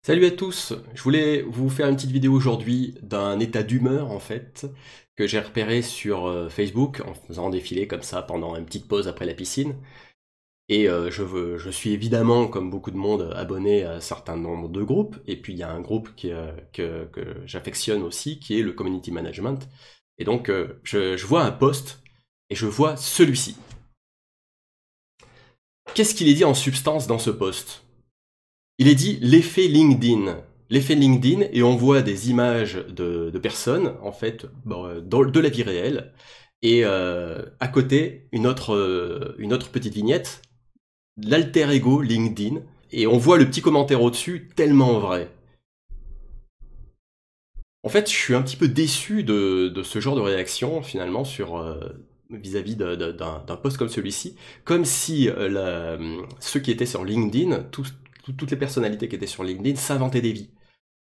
Salut à tous, je voulais vous faire une petite vidéo aujourd'hui d'un état d'humeur en fait que j'ai repéré sur Facebook en faisant défiler comme ça pendant une petite pause après la piscine. Et je suis évidemment, comme beaucoup de monde, abonné à un certain nombre de groupes. Et puis il y a un groupe que j'affectionne aussi, qui est le Community Management. Et donc je vois un post et je vois celui-ci. Qu'est-ce qu'il est dit en substance dans ce post? Il est dit l'effet LinkedIn. L'effet LinkedIn, et on voit des images de personnes, en fait, de la vie réelle, et à côté, une autre petite vignette, l'alter ego LinkedIn, et on voit le petit commentaire au-dessus, tellement vrai. En fait, je suis un petit peu déçu de ce genre de réaction, finalement, sur vis-à-vis d'un post comme celui-ci, comme si ceux qui étaient sur LinkedIn, toutes les personnalités qui étaient sur LinkedIn s'inventaient des vies.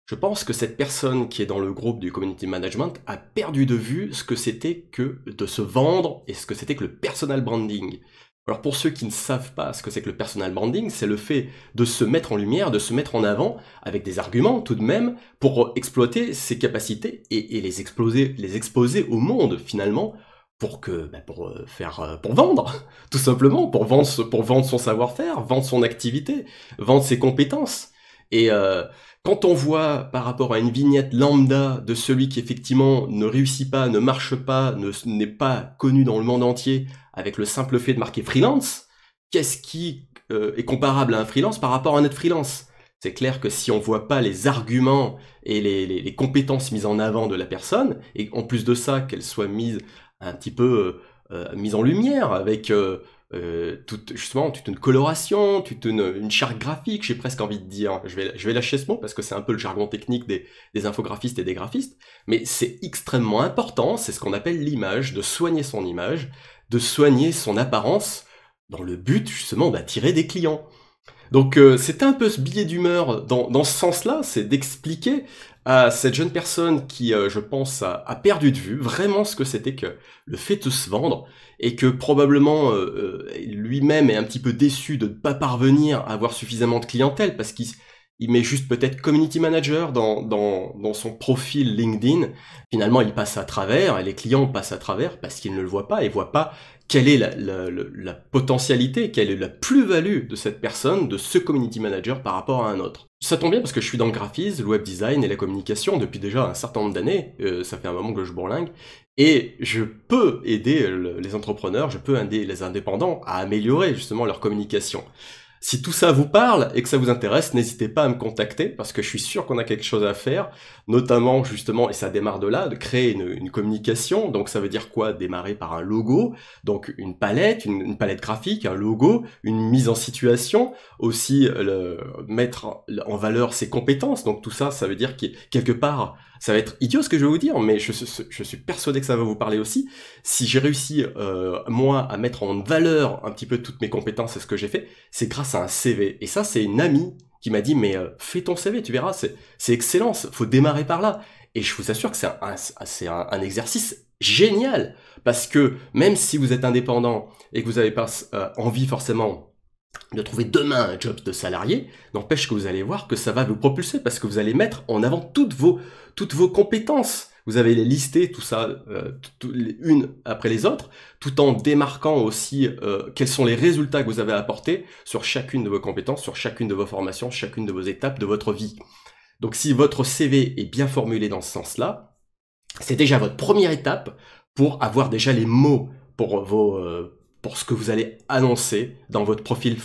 Je pense que cette personne qui est dans le groupe du community management a perdu de vue ce que c'était que de se vendre et ce que c'était que le personal branding. Alors pour ceux qui ne savent pas ce que c'est que le personal branding, c'est le fait de se mettre en lumière, de se mettre en avant avec des arguments tout de même pour exploiter ses capacités et les exposer au monde finalement pour vendre tout simplement, pour vendre son savoir-faire, vendre son activité, vendre ses compétences. Et quand on voit par rapport à une vignette lambda de celui qui effectivement ne réussit pas, ne marche pas, n'est pas connu dans le monde entier, avec le simple fait de marquer freelance, qu'est-ce qui est comparable à un freelance par rapport à un autre freelance? C'est clair que si on voit pas les arguments et les compétences mises en avant de la personne, et en plus de ça, qu'elles soient mises un petit peu mises en lumière avec justement toute une coloration, toute une charte graphique, j'ai presque envie de dire. Je vais lâcher ce mot parce que c'est un peu le jargon technique des infographistes et des graphistes, mais c'est extrêmement important, c'est ce qu'on appelle l'image, de soigner son image, de soigner son apparence, dans le but justement d'attirer des clients. Donc c'était un peu ce billet d'humeur dans ce sens-là, c'est d'expliquer à cette jeune personne qui, je pense, a perdu de vue vraiment ce que c'était que le fait de se vendre, et que probablement lui-même est un petit peu déçu de ne pas parvenir à avoir suffisamment de clientèle, parce qu'il met juste peut-être community manager dans son profil LinkedIn. Finalement, il passe à travers, et les clients passent à travers parce qu'ils ne le voient pas, et voient pas quelle est la potentialité, quelle est la plus-value de cette personne, de ce community manager par rapport à un autre. Ça tombe bien parce que je suis dans le graphisme, le web design et la communication depuis déjà un certain nombre d'années, ça fait un moment que je bourlingue, et je peux aider les entrepreneurs, je peux aider les indépendants à améliorer justement leur communication. Si tout ça vous parle et que ça vous intéresse, n'hésitez pas à me contacter parce que je suis sûr qu'on a quelque chose à faire, notamment justement, et ça démarre de là, de créer une communication. Donc ça veut dire quoi? Démarrer par un logo, donc une palette, une palette graphique, un logo, une mise en situation, aussi mettre en valeur ses compétences. Donc tout ça, ça veut dire que quelque part, ça va être idiot ce que je vais vous dire, mais je suis persuadé que ça va vous parler aussi. Si j'ai réussi, moi, à mettre en valeur un petit peu toutes mes compétences et ce que j'ai fait, c'est grâce à un CV. Et ça, c'est une amie qui m'a dit, mais fais ton CV, tu verras, c'est excellent, faut démarrer par là. Et je vous assure que c'est un exercice génial, parce que même si vous êtes indépendant et que vous n'avez pas envie forcément de trouver demain un job de salarié, n'empêche que vous allez voir que ça va vous propulser, parce que vous allez mettre en avant toutes vos compétences. Vous avez les listés, tout ça, une après les autres, tout en démarquant aussi quels sont les résultats que vous avez apportés sur chacune de vos compétences, sur chacune de vos formations, chacune de vos étapes de votre vie. Donc si votre CV est bien formulé dans ce sens-là, c'est déjà votre première étape pour avoir déjà les mots pour ce que vous allez annoncer dans votre profil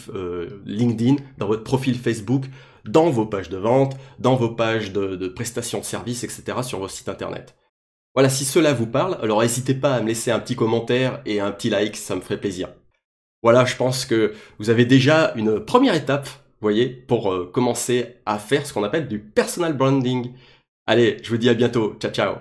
LinkedIn, dans votre profil Facebook, dans vos pages de vente, dans vos pages de prestations de services, etc. sur vos sites internet. Voilà, si cela vous parle, alors n'hésitez pas à me laisser un petit commentaire et un petit like, ça me ferait plaisir. Voilà, je pense que vous avez déjà une première étape, vous voyez, pour commencer à faire ce qu'on appelle du personal branding. Allez, je vous dis à bientôt. Ciao, ciao.